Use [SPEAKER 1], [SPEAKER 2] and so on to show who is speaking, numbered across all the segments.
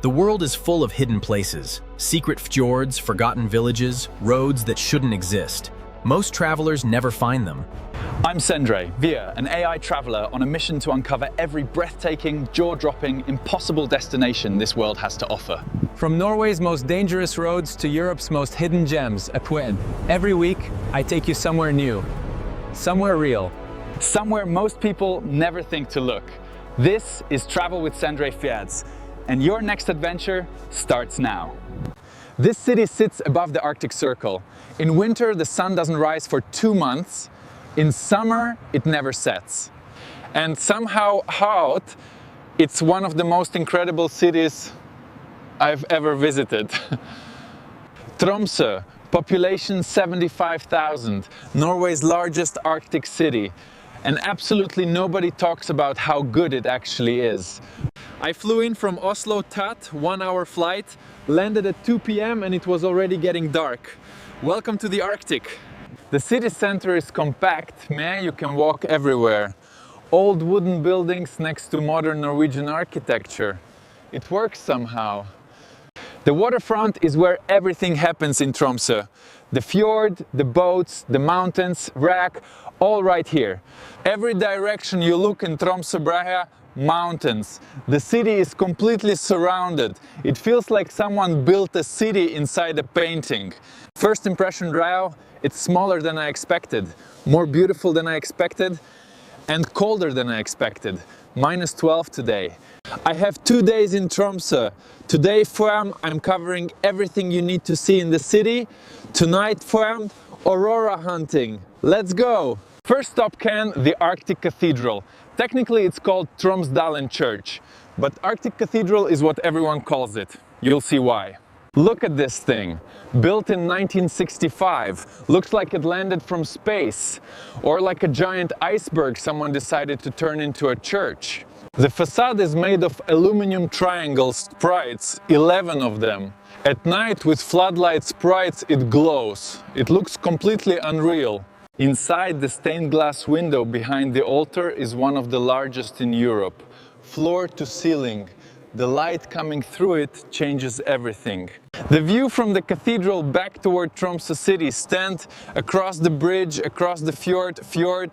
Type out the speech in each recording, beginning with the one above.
[SPEAKER 1] The world is full of hidden places, secret fjords, forgotten villages, roads that shouldn't exist. Most travelers never find them.
[SPEAKER 2] I'm Sendre, an AI traveler on a mission to uncover every breathtaking, jaw-dropping, impossible destination this world has to offer.
[SPEAKER 3] From Norway's most dangerous roads to Europe's most hidden gems, a quid. Every week, I take you somewhere new, somewhere real.
[SPEAKER 2] Somewhere most people never think to look. This is Travel with Sendre Fjords, and your next adventure starts now. This city sits above the Arctic Circle. In winter, the sun doesn't rise for 2 months. In summer, it never sets. And somehow, it's one of the most incredible cities I've ever visited. Tromsø, population 75,000, Norway's largest Arctic city. And absolutely nobody talks about how good it actually is. I flew in from Oslo Tat, 1-hour flight, landed at 2 p.m. and it was already getting dark. Welcome to the Arctic. The city center is compact, man, you can walk everywhere. Old wooden buildings next to modern Norwegian architecture. It works somehow. The waterfront is where everything happens in Tromsø. The fjord, the boats, the mountains, wreck, all right here. Every direction you look in Tromsø, mountains. The city is completely surrounded. It feels like someone built a city inside a painting. First impression, Drao, it's smaller than I expected, more beautiful than I expected, and colder than I expected. -12 today. I have 2 days in Tromsø. Today, I'm covering everything you need to see in the city. Tonight, Aurora hunting. Let's go! First stop, the Arctic Cathedral. Technically, it's called Tromsdalen Church, but Arctic Cathedral is what everyone calls it. You'll see why. Look at this thing. Built in 1965. Looks like it landed from space. Or like a giant iceberg someone decided to turn into a church. The facade is made of aluminum triangle sprites, 11 of them. At night, with floodlight sprites, it glows. It looks completely unreal. Inside, the stained glass window behind the altar is one of the largest in Europe. Floor to ceiling. The light coming through it changes everything. The view from the cathedral back toward Tromsø city, stand across the bridge, across the fjord.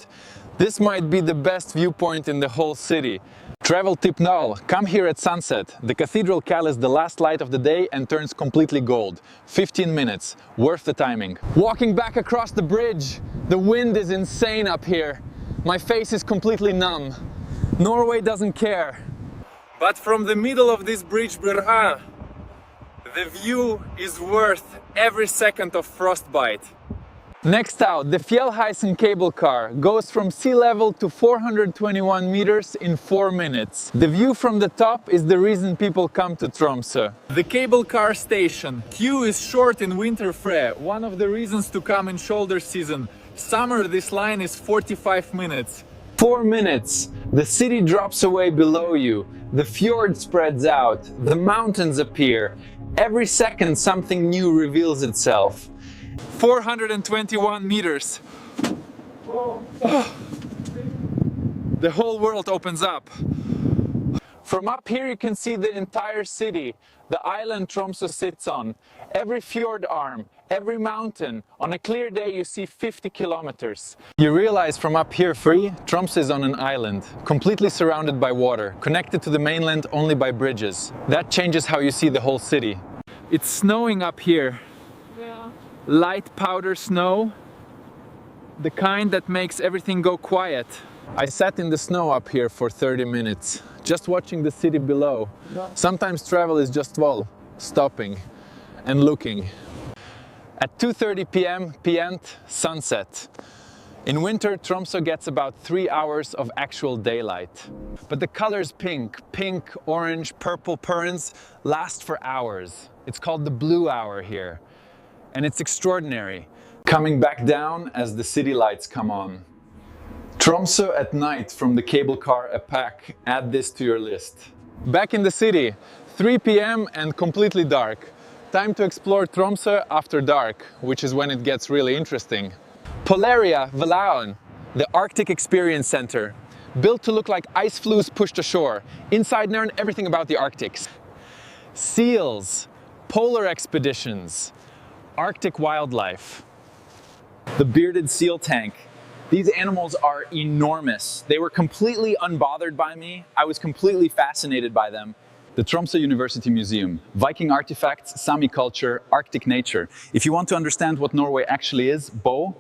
[SPEAKER 2] This might be the best viewpoint in the whole city. Travel tip now, come here at sunset. The cathedral cal is the last light of the day and turns completely gold. 15 minutes, worth the timing. Walking back across the bridge, the wind is insane up here. My face is completely numb. Norway doesn't care. But from the middle of this bridge, the view is worth every second of frostbite. Next out, the Fjellheisen cable car goes from sea level to 421 meters in 4 minutes. The view from the top is the reason people come to Tromsø. The cable car station. Queue is short in winter one of the reasons to come in shoulder season. Summer, this line is 45 minutes. 4 minutes. The city drops away below you. The fjord spreads out. The mountains appear. Every second something new reveals itself. 421 meters. The whole world opens up. From up here you can see the entire city, the island Tromsø sits on, every fjord arm, every mountain. On a clear day you see 50 kilometers. You realize from up here Tromsø is on an island, completely surrounded by water, connected to the mainland only by bridges. That changes how you see the whole city. It's snowing up here. Light powder snow, the kind that makes everything go quiet. I sat in the snow up here for 30 minutes, just watching the city below. Sometimes travel is just stopping and looking. At 2:30 p.m. sunset. In winter, Tromsø gets about 3 hours of actual daylight. But the colors pink, orange, purple currents last for hours. It's called the blue hour here. And it's extraordinary, coming back down as the city lights come on. Tromsø at night from the cable car a pack, add this to your list. Back in the city, 3 p.m. and completely dark. Time to explore Tromsø after dark, which is when it gets really interesting. Polaria Arctic, the Arctic Experience Center. Built to look like ice flues pushed ashore. Inside learn everything about the Arctic. seals, polar expeditions, Arctic wildlife. The bearded seal tank. These animals are enormous. They were completely unbothered by me. I was completely fascinated by them. The Tromsø University Museum, Viking artifacts, Sami culture, Arctic nature. If you want to understand what Norway actually is,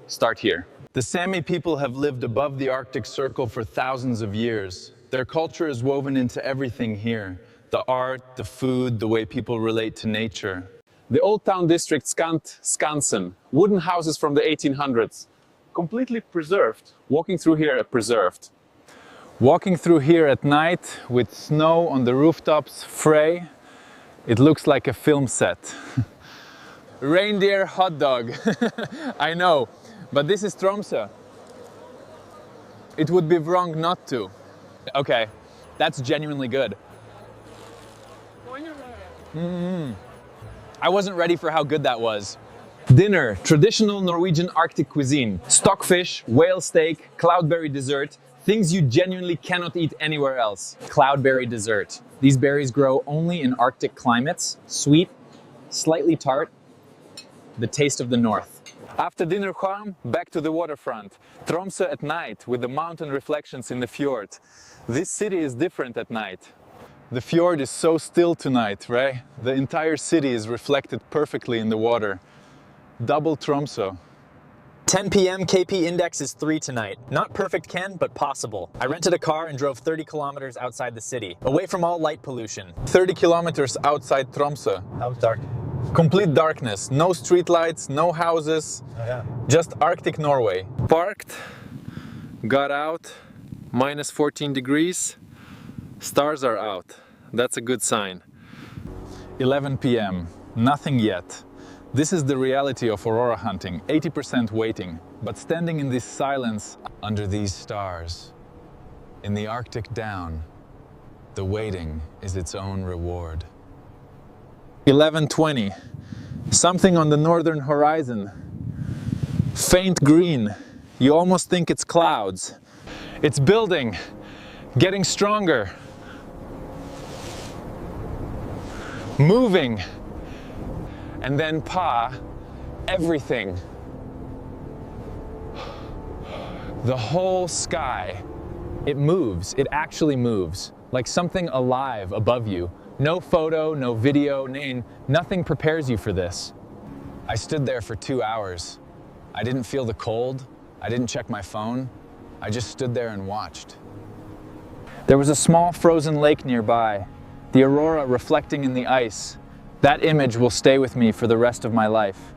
[SPEAKER 2] start here. The Sami people have lived above the Arctic Circle for thousands of years. Their culture is woven into everything here. The art, the food, the way people relate to nature. The old town district Skansen, wooden houses from the 1800s, completely preserved. Walking through here, preserved. Walking through here at night with snow on the rooftops, Frey, it looks like a film set. Reindeer hot dog, I know, but this is Tromsø. It would be wrong not to. Okay, that's genuinely good. I wasn't ready for how good that was. Dinner, traditional Norwegian Arctic cuisine. Stockfish, whale steak, cloudberry dessert. Things you genuinely cannot eat anywhere else. Cloudberry dessert. These berries grow only in Arctic climates. Sweet, slightly tart, the taste of the north. After dinner calm, back to the waterfront. Tromsø at night with the mountain reflections in the fjord. This city is different at night. The fjord is so still tonight, right? The entire city is reflected perfectly in the water. Double Tromsø.
[SPEAKER 1] 10 p.m. KP index is 3 tonight. Not perfect, Ken, but possible. I rented a car and drove 30 kilometers outside the city, away from all light pollution.
[SPEAKER 2] 30 kilometers outside Tromsø.
[SPEAKER 1] How was dark?
[SPEAKER 2] Complete darkness. No streetlights, no houses.
[SPEAKER 1] Oh, yeah.
[SPEAKER 2] Just Arctic Norway. Parked, got out, minus 14 degrees. Stars are out. That's a good sign. 11 p.m. Nothing yet. This is the reality of Aurora hunting, 80% waiting, but standing in this silence under these stars, in the Arctic down, the waiting is its own reward. 11:20, something on the northern horizon, faint green, you almost think it's clouds. It's building, getting stronger, moving. And then everything. The whole sky. It moves, it actually moves. Like something alive above you. No photo, no video, nothing prepares you for this. I stood there for 2 hours. I didn't feel the cold. I didn't check my phone. I just stood there and watched. There was a small frozen lake nearby. The Aurora reflecting in the ice. That image will stay with me for the rest of my life.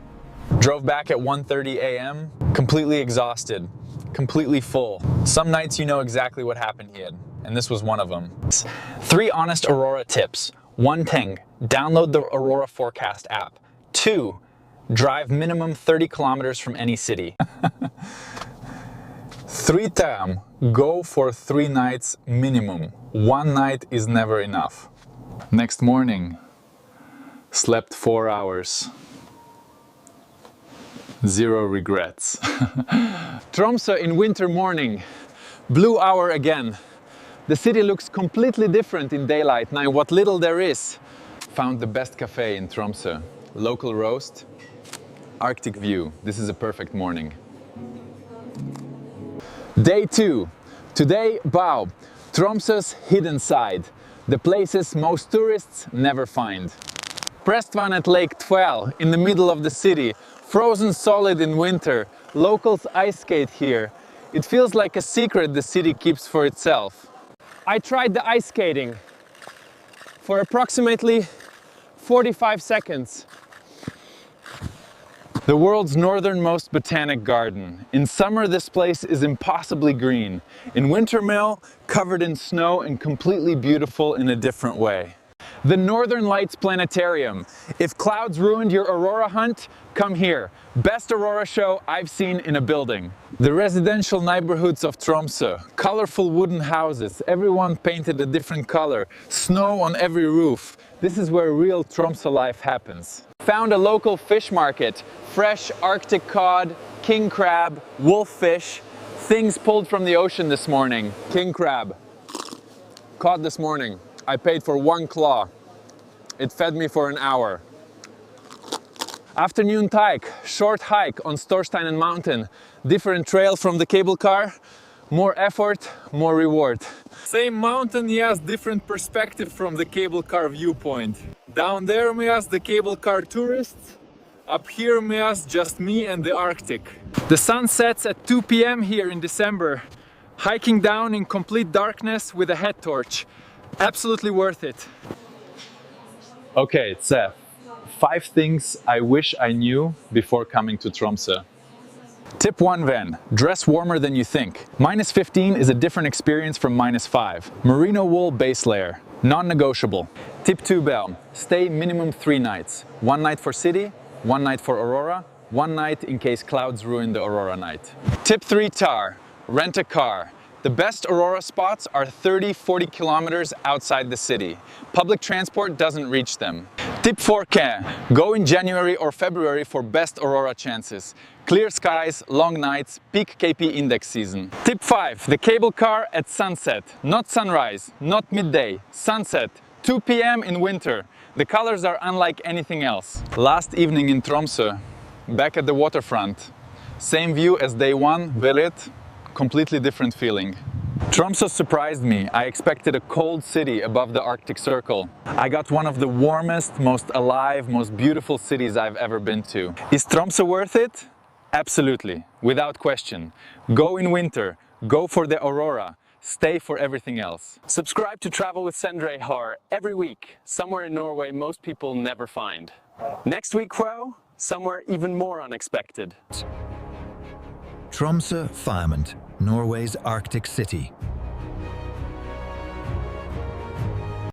[SPEAKER 2] Drove back at 1:30 a.m., completely exhausted, completely full. Some nights you know exactly what happened here, and this was one of them. 3 honest Aurora tips. 1 thing, download the Aurora Forecast app. 2, drive minimum 30 kilometers from any city. 3 term, go for 3 nights minimum. 1 night is never enough. Next morning, slept 4 hours. 0 regrets. Tromsø in winter morning. Blue hour again. The city looks completely different in daylight now, what little there is. Found the best cafe in Tromsø. Local roast, Arctic view. This is a perfect morning. Day 2. Today, Tromsø's hidden side. The places most tourists never find. Prestvannet Lake 12 in the middle of the city, frozen solid in winter. Locals ice skate here. It feels like a secret the city keeps for itself. I tried the ice skating for approximately 45 seconds. The world's northernmost botanic garden. In summer, this place is impossibly green. In winter, covered in snow and completely beautiful in a different way. The Northern Lights Planetarium. If clouds ruined your Aurora hunt, come here. Best Aurora show I've seen in a building. The residential neighborhoods of Tromsø. Colorful wooden houses, everyone painted a different color. Snow on every roof. This is where real Tromsø life happens. Found a local fish market. Fresh Arctic cod, king crab, wolf fish. Things pulled from the ocean this morning. King crab. Caught this morning. I paid for 1 claw. It fed me for an hour. Afternoon hike, short hike on Storsteinen Mountain. Different trail from the cable car. More effort, more reward. Same mountain, yes, different perspective from the cable car viewpoint. Down there, yes, the cable car tourists. Up here, yes, just me and the Arctic. The sun sets at 2 p.m. here in December. Hiking down in complete darkness with a head torch. Absolutely worth it. Okay, Seth. 5 things I wish I knew before coming to Tromsø. Tip 1 then, dress warmer than you think. -15 is a different experience from -5. Merino wool base layer, non-negotiable. Tip 2 Bell, stay minimum 3 nights. 1 night for city, 1 night for Aurora, 1 night in case clouds ruin the Aurora night. Tip 3 Tar, rent a car. The best Aurora spots are 30-40 kilometers outside the city. Public transport doesn't reach them. Tip 4 Caen, go in January or February for best Aurora chances. Clear skies, long nights, peak KP index season. Tip 5, the cable car at sunset. Not sunrise, not midday, sunset. 2 p.m. in winter. The colors are unlike anything else. Last evening in Tromsø, back at the waterfront. Same view as day 1, Vellet, completely different feeling. Tromsø surprised me. I expected a cold city above the Arctic Circle. I got one of the warmest, most alive, most beautiful cities I've ever been to. Is Tromsø worth it? Absolutely, without question. Go in winter, go for the Aurora, stay for everything else.
[SPEAKER 3] Subscribe to Travel with Sendre every week, somewhere in Norway most people never find. Next week, somewhere even more unexpected.
[SPEAKER 4] Tromsø Fjellheisen, Norway's Arctic city.